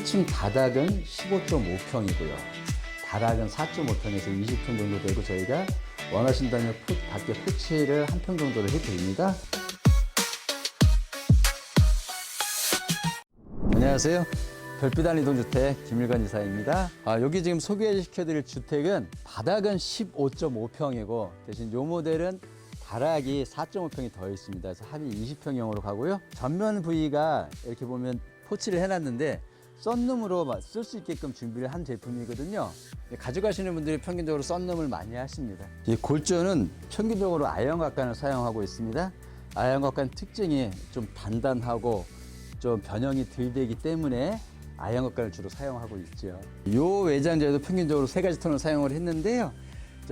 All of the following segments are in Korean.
1층 바닥은 15.5평이고요. 바닥은 4.5평에서 20평 정도 되고 저희가 원하신다면 밖에 포치를 1평 정도를 해드립니다. 안녕하세요. 별빛한 이동주택 김일관 이사입니다. 여기 지금 소개시켜드릴 주택은 바닥은 15.5평이고 대신 요 모델은 바닥이 4.5평이 더 있습니다. 그래서 합이 20평형으로 가고요. 전면 부위가 이렇게 보면 포치를 해놨는데 썬룸으로 쓸 수 있게끔 준비를 한 제품이거든요. 가져가시는 분들이 평균적으로 썬룸을 많이 하십니다. 이 골조는 평균적으로 아연각관을 사용하고 있습니다. 아연각관 특징이 좀 단단하고 좀 변형이 덜 되기 때문에 아연각관을 주로 사용하고 있죠. 이 외장재도 평균적으로 3가지 톤을 사용을 했는데요.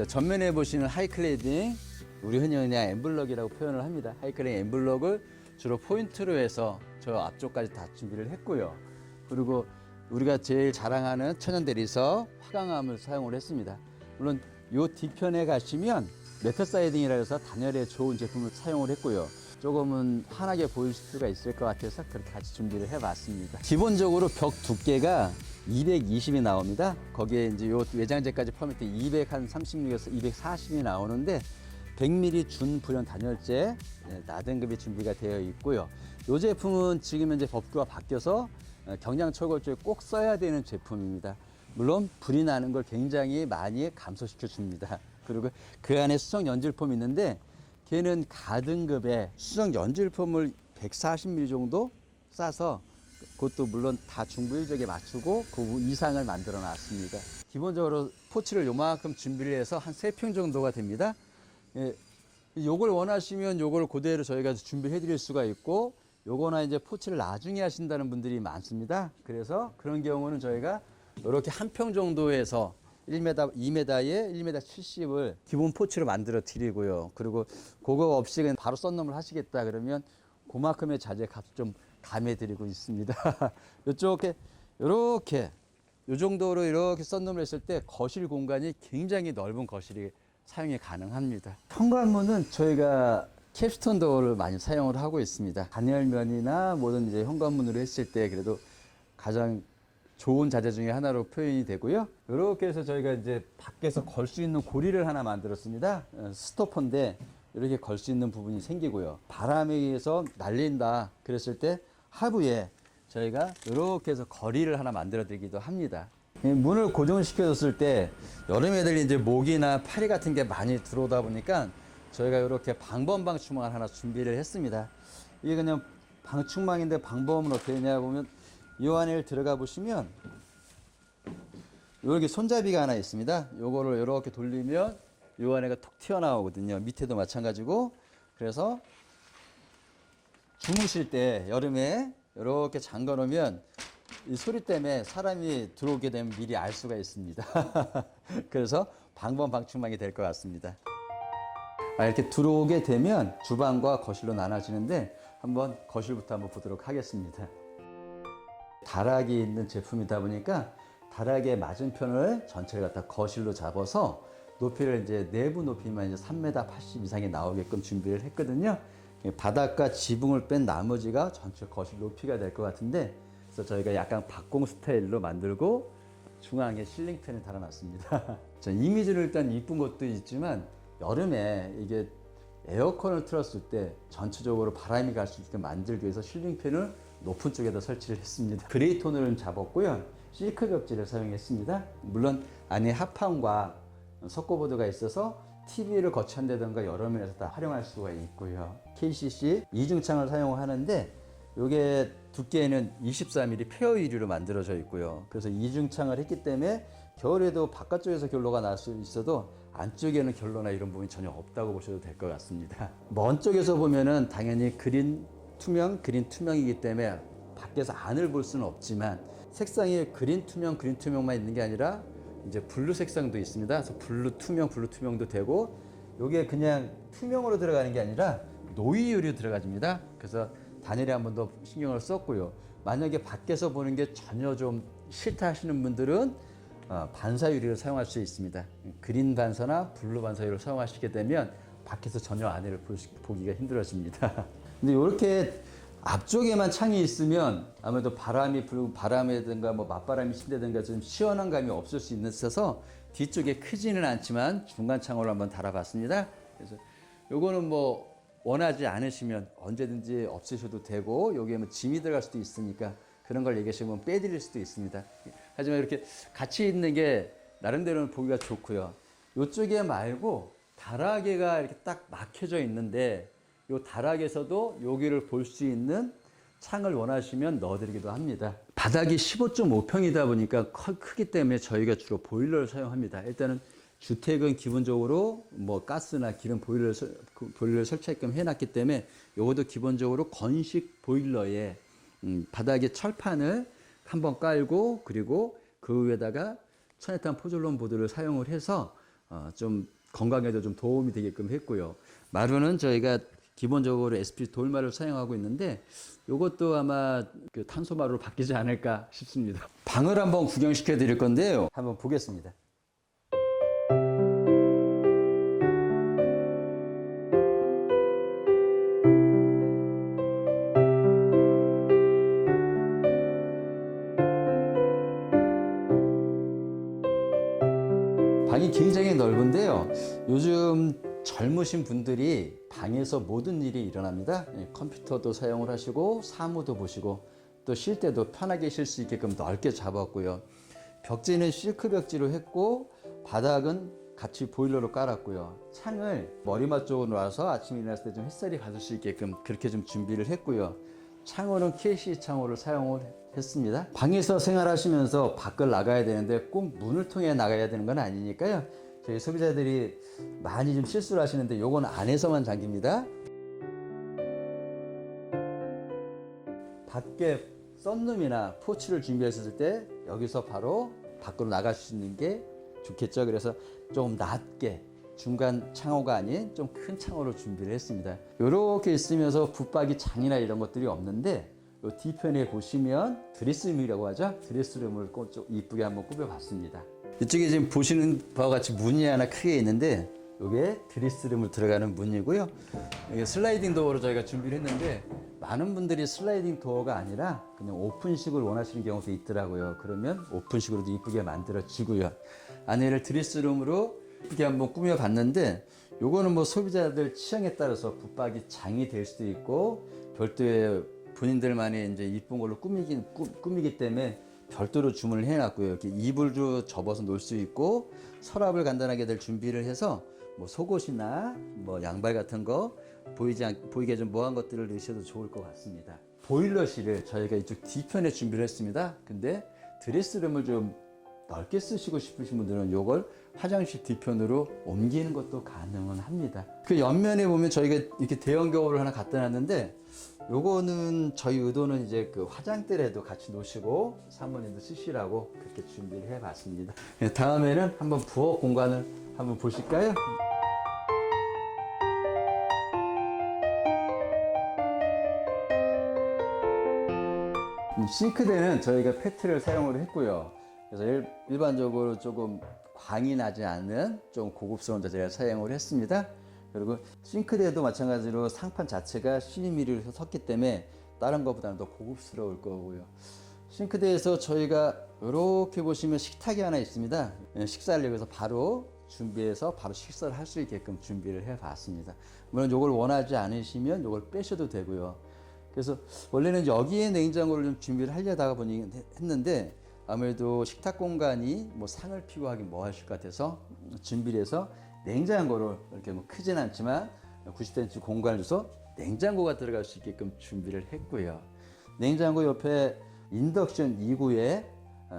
전면에 보시는 하이클레딩, 우리 흔히 그냥 엠블럭이라고 표현을 합니다. 하이클레딩 엠블럭을 주로 포인트로 해서 저 앞쪽까지 다 준비를 했고요. 그리고 우리가 제일 자랑하는 천연 대리석 화강암을 사용을 했습니다. 물론 이 뒤편에 가시면 메터 사이딩이라 해서 단열에 좋은 제품을 사용을 했고요. 조금은 환하게 보일 수가 있을 것 같아서 그렇게 같이 준비를 해봤습니다. 기본적으로 벽 두께가 220이 나옵니다. 거기에 이제 요 외장재까지 포함해서 236에서 240이 나오는데 100mm 준불연 단열재 나등급이 준비가 되어 있고요. 이 제품은 지금 현재 법규가 바뀌어서 경량철골조에 꼭 써야 되는 제품입니다. 물론 불이 나는 걸 굉장히 많이 감소시켜 줍니다. 그리고 그 안에 수성 연질폼이 있는데 걔는 가등급의 수성 연질폼을 140mm 정도 싸서 그것도 물론 다 중부일적에 맞추고 그 이상을 만들어 놨습니다. 기본적으로 포치를 요만큼 준비를 해서 한 3평 정도가 됩니다. 요걸 원하시면 요걸 그대로 저희가 준비해 드릴 수가 있고 요거나 이제 포치를 나중에 하신다는 분들이 많습니다. 그래서 그런 경우는 저희가 이렇게 1평 정도에서 1m, 2m에 1m 70을 기본 포치로 만들어 드리고요. 그리고 그거 없이 그냥 바로 썬룸을 하시겠다 그러면 그만큼의 자재 값 좀 감해 드리고 있습니다. 이렇게 요 정도로 이렇게 썬룸을 했을 때 거실 공간이 굉장히 넓은 거실이 사용이 가능합니다. 현관문은 저희가 캡스톤 도어를 많이 사용을 하고 있습니다. 단열면이나 모든 이제 현관문으로 했을 때 그래도 가장 좋은 자재 중에 하나로 표현이 되고요. 이렇게 해서 저희가 이제 밖에서 걸 수 있는 고리를 하나 만들었습니다. 스토퍼인데 이렇게 걸 수 있는 부분이 생기고요. 바람에 의해서 날린다 그랬을 때 하부에 저희가 이렇게 해서 거리를 하나 만들어 드리기도 합니다. 문을 고정시켜줬을 때 여름에들 이제 모기나 파리 같은 게 많이 들어오다 보니까 저희가 이렇게 방범 방충망을 하나 준비를 했습니다. 이게 그냥 방충망인데 방범은 어떻게 되냐 보면 이 안에 들어가 보시면 이렇게 손잡이가 하나 있습니다. 요거를 이렇게 돌리면 이 안에가 톡 튀어나오거든요. 밑에도 마찬가지고. 그래서 주무실 때 여름에 이렇게 잠궈 놓으면 이 소리 때문에 사람이 들어오게 되면 미리 알 수가 있습니다. 그래서 방범 방충망이 될 것 같습니다. 이렇게 들어오게 되면 주방과 거실로 나눠지는데 한번 거실부터 한번 보도록 하겠습니다. 다락이 있는 제품이다 보니까 다락의 맞은편을 전체를 갖다 거실로 잡아서 높이를 이제 내부 높이만 이제 3m 80 이상이 나오게끔 준비를 했거든요. 바닥과 지붕을 뺀 나머지가 전체 거실 높이가 될 것 같은데 그래서 저희가 약간 박공 스타일로 만들고 중앙에 실링팬을 달아놨습니다. 이미지를 일단 이쁜 것도 있지만 여름에 이게 에어컨을 틀었을 때 전체적으로 바람이 갈 수 있게 만들기 위해서 실링팬을 높은 쪽에다 설치를 했습니다. 그레이 톤을 잡았고요. 실크 벽지를 사용했습니다. 물론 안에 합판과 석고보드가 있어서 TV를 거치한다든가 여러 면에서 다 활용할 수가 있고요. KCC 이중창을 사용하는데 이게 두께는 23mm 페어 유리로 만들어져 있고요. 그래서 이중창을 했기 때문에 겨울에도 바깥쪽에서 결로가 날 수 있어도 안쪽에는 결로나 이런 부분이 전혀 없다고 보셔도 될 것 같습니다. 먼 쪽에서 보면은 당연히 그린 투명이기 때문에 밖에서 안을 볼 수는 없지만 색상이 그린 투명만 있는 게 아니라 이제 블루 색상도 있습니다. 그래서 블루 투명도 되고 이게 그냥 투명으로 들어가는 게 아니라 노이 유리로 들어가집니다. 그래서 단열에 한 번 더 신경을 썼고요. 만약에 밖에서 보는 게 전혀 좀 싫다 하시는 분들은 반사 유리를 사용할 수 있습니다. 그린 반사나 블루 반사 유리를 사용하시게 되면 밖에서 전혀 안을 보기가 힘들어집니다. 근데 이렇게 앞쪽에만 창이 있으면 아무래도 바람이 불고 바람이든가 뭐 맞바람이 친다든가 좀 시원한 감이 없을 수 있어서 뒤쪽에 크지는 않지만 중간 창호를 한번 달아봤습니다. 그래서 요거는 뭐 원하지 않으시면 언제든지 없애셔도 되고 여기에 뭐 짐이 들어갈 수도 있으니까 그런 걸 얘기하시면 빼드릴 수도 있습니다. 하지만 이렇게 같이 있는 게 나름대로는 보기가 좋고요. 이쪽에 말고 다락에가 이렇게 딱 막혀져 있는데 이 다락에서도 여기를 볼 수 있는 창을 원하시면 넣어드리기도 합니다. 바닥이 15.5평이다 보니까 크기 때문에 저희가 주로 보일러를 사용합니다. 일단은 주택은 기본적으로 뭐 가스나 기름 보일러를 설치하게끔 해놨기 때문에 이것도 기본적으로 건식 보일러에 바닥에 철판을 한번 깔고 그리고 그 위에다가 천혜탄 포졸론 보드를 사용을 해서 좀 건강에도 좀 도움이 되게끔 했고요. 마루는 저희가 기본적으로 SP 돌마루를 사용하고 있는데 이것도 아마 그 탄소 마루로 바뀌지 않을까 싶습니다. 방을 한번 구경시켜 드릴 건데요. 한번 보겠습니다. 방이 굉장히 넓은데요. 요즘 젊으신 분들이 방에서 모든 일이 일어납니다. 컴퓨터도 사용을 하시고 사무도 보시고 또 쉴 때도 편하게 쉴 수 있게끔 넓게 잡았고요. 벽지는 실크 벽지로 했고 바닥은 같이 보일러로 깔았고요. 창을 머리맡 쪽으로 놔서 아침에 일어났을 때 좀 햇살이 받을 수 있게끔 그렇게 좀 준비를 했고요. 창호는 KC 창호를 사용을 했습니다. 방에서 생활하시면서 밖을 나가야 되는데 꼭 문을 통해 나가야 되는 건 아니니까요. 저희 소비자들이 많이 좀 실수를 하시는데 요건 안에서만 잠깁니다. 밖에 썬룸이나 포치를 준비했을 때 여기서 바로 밖으로 나갈 수 있는 게 좋겠죠. 그래서 좀 낮게 중간 창호가 아닌 좀 큰 창호로 준비를 했습니다. 이렇게 있으면서 붙박이 장이나 이런 것들이 없는데 이 뒤편에 보시면 드레스룸이라고 하죠. 드레스룸을 좀 이쁘게 한번 꾸며봤습니다. 이쪽에 지금 보시는 바와 같이 문이 하나 크게 있는데 이게 드레스룸을 들어가는 문이고요. 이게 슬라이딩 도어로 저희가 준비를 했는데 많은 분들이 슬라이딩 도어가 아니라 그냥 오픈식을 원하시는 경우도 있더라고요. 그러면 오픈식으로도 이쁘게 만들어지고요. 안에를 드레스룸으로 이렇게 한번 꾸며봤는데 요거는 뭐 소비자들 취향에 따라서 붙박이 장이 될 수도 있고 별도의 본인들만의 이제 이쁜 걸로 꾸미기 때문에 별도로 주문을 해놨고요. 이렇게 이불도 접어서 놓을 수 있고 서랍을 간단하게 될 준비를 해서 뭐 속옷이나 뭐 양발 같은 거 보이게 좀 모한 것들을 넣으셔도 좋을 것 같습니다. 보일러실을 저희가 이쪽 뒤편에 준비를 했습니다. 근데 드레스룸을 좀 넓게 쓰시고 싶으신 분들은 이걸 화장실 뒤편으로 옮기는 것도 가능은 합니다. 그 옆면에 보면 저희가 이렇게 대형 거울을 하나 갖다 놨는데 요거는 저희 의도는 이제 그 화장대에도 같이 놓으시고 사모님도 쓰시라고 그렇게 준비를 해 봤습니다. 다음에는 한번 부엌 공간을 한번 보실까요? 싱크대는 저희가 페트를 사용을 했고요. 그래서 일반적으로 조금 광이 나지 않는 좀 고급스러운 자재를 사용을 했습니다. 그리고 싱크대도 마찬가지로 상판 자체가 12mm로 섰기 때문에 다른 것보다는 더 고급스러울 거고요. 싱크대에서 저희가 이렇게 보시면 식탁이 하나 있습니다. 식사를 여기서 바로 준비해서 바로 식사를 할 수 있게끔 준비를 해 봤습니다. 물론 이걸 원하지 않으시면 이걸 빼셔도 되고요. 그래서 원래는 여기에 냉장고를 좀 준비를 하려다가 보니 했는데 아무래도 식탁 공간이 뭐 상을 피고 하긴 뭐 하실 것 같아서 준비를 해서 냉장고를 이렇게 뭐 크진 않지만 90cm 공간을 줘서 냉장고가 들어갈 수 있게끔 준비를 했고요. 냉장고 옆에 인덕션 2구에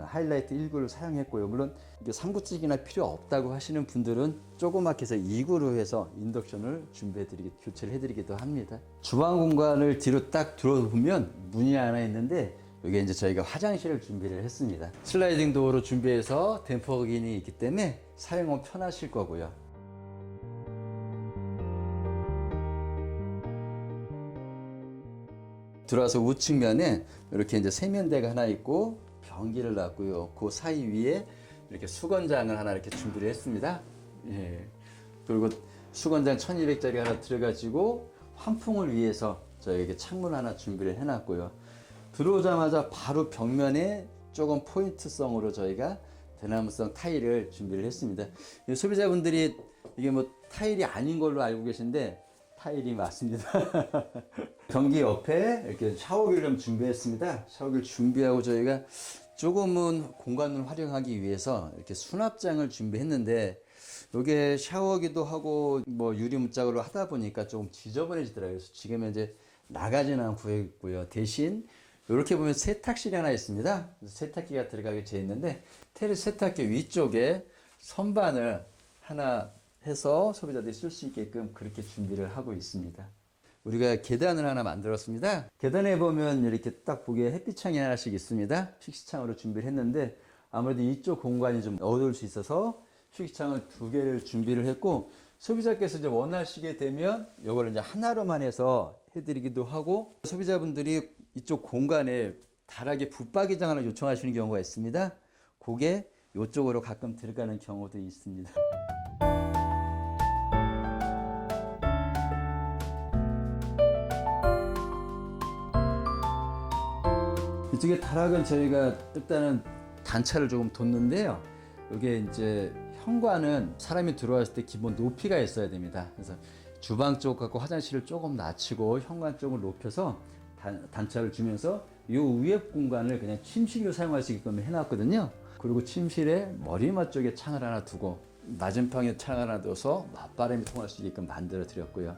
하이라이트 1구를 사용했고요. 물론 이게 3구짜리나 필요 없다고 하시는 분들은 조그맣게 해서 2구로 해서 인덕션을 교체를 해드리기도 합니다. 주방 공간을 뒤로 딱 들어보면 문이 하나 있는데 여기 이제 저희가 화장실을 준비를 했습니다. 슬라이딩 도어로 준비해서 댐퍼기능이 있기 때문에 사용은 편하실 거고요. 들어와서 우측면에 이렇게 이제 세면대가 하나 있고 변기를 놨고요. 그 사이 위에 이렇게 수건장을 하나 이렇게 준비를 했습니다. 예. 그리고 수건장 1200짜리 하나 들어가지고 환풍을 위해서 저에게 창문 하나 준비를 해놨고요. 들어오자마자 바로 벽면에 조금 포인트성으로 저희가 대나무성 타일을 준비를 했습니다. 소비자분들이 이게 뭐 타일이 아닌 걸로 알고 계신데 타일이 맞습니다. 변기 옆에 이렇게 샤워기를 좀 준비했습니다. 샤워기를 준비하고 저희가 조금은 공간을 활용하기 위해서 이렇게 수납장을 준비했는데 이게 샤워기도 하고 뭐 유리 문짝으로 하다 보니까 조금 지저분해지더라고요. 그래서 지금 이제 나가지는 않고 있고요. 대신 이렇게 보면 세탁실이 하나 있습니다. 그래서 세탁기가 들어가게 돼 있는데 테레 세탁기 위쪽에 선반을 하나 해서 소비자들이 쓸 수 있게끔 그렇게 준비를 하고 있습니다. 우리가 계단을 하나 만들었습니다. 계단에 보면 이렇게 딱 보기에 햇빛창이 하나씩 있습니다. 식시창으로 준비를 했는데 아무래도 이쪽 공간이 좀 어두울 수 있어서 식시창을 2개를 준비를 했고 소비자께서 이제 원하시게 되면 이걸 이제 하나로만 해서 해드리기도 하고 소비자분들이 이쪽 공간에 다락에 붙박이장 하나 요청하시는 경우가 있습니다. 그게 이쪽으로 가끔 들어가는 경우도 있습니다. 이쪽에 다락은 저희가 일단은 단차를 조금 뒀는데요. 이게 이제 현관은 사람이 들어왔을 때 기본 높이가 있어야 됩니다. 그래서 주방 쪽하고 화장실을 조금 낮추고 현관 쪽을 높여서 단차를 주면서 이 위에 공간을 그냥 침실로 사용할 수 있게끔 해놨거든요. 그리고 침실에 머리맡 쪽에 창을 하나 두고 맞은방에 창을 하나 둬서 맞바람이 통할 수 있게끔 만들어 드렸고요.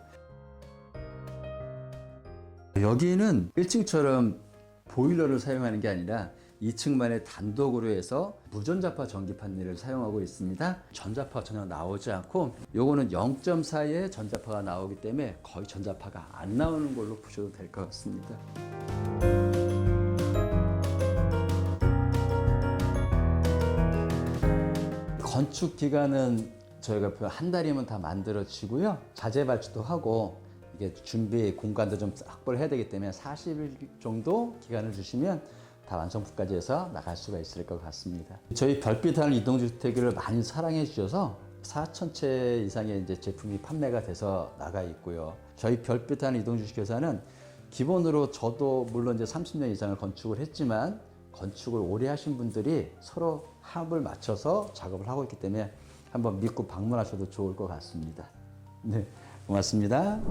여기는 1층처럼 보일러를 사용하는 게 아니라 2층만의 단독으로 해서 무전자파 전기 판넬을 사용하고 있습니다. 전자파 전혀 나오지 않고 요거는 0.4의 전자파가 나오기 때문에 거의 전자파가 안 나오는 걸로 보셔도 될 것 같습니다. 건축 기간은 저희가 한 달이면 다 만들어지고요. 자재 발주도 하고 이게 준비 공간도 좀 확보를 해야 되기 때문에 40일 정도 기간을 주시면 다 완성부까지 해서 나갈 수가 있을 것 같습니다. 저희 별빛 하늘 이동주택을 많이 사랑해 주셔서 4,000채 이상의 이제 제품이 판매가 돼서 나가 있고요. 저희 별빛 하늘 이동주택회사는 기본으로 저도 물론 이제 30년 이상을 건축을 했지만 건축을 오래 하신 분들이 서로 합을 맞춰서 작업을 하고 있기 때문에 한번 믿고 방문하셔도 좋을 것 같습니다. 네, 고맙습니다.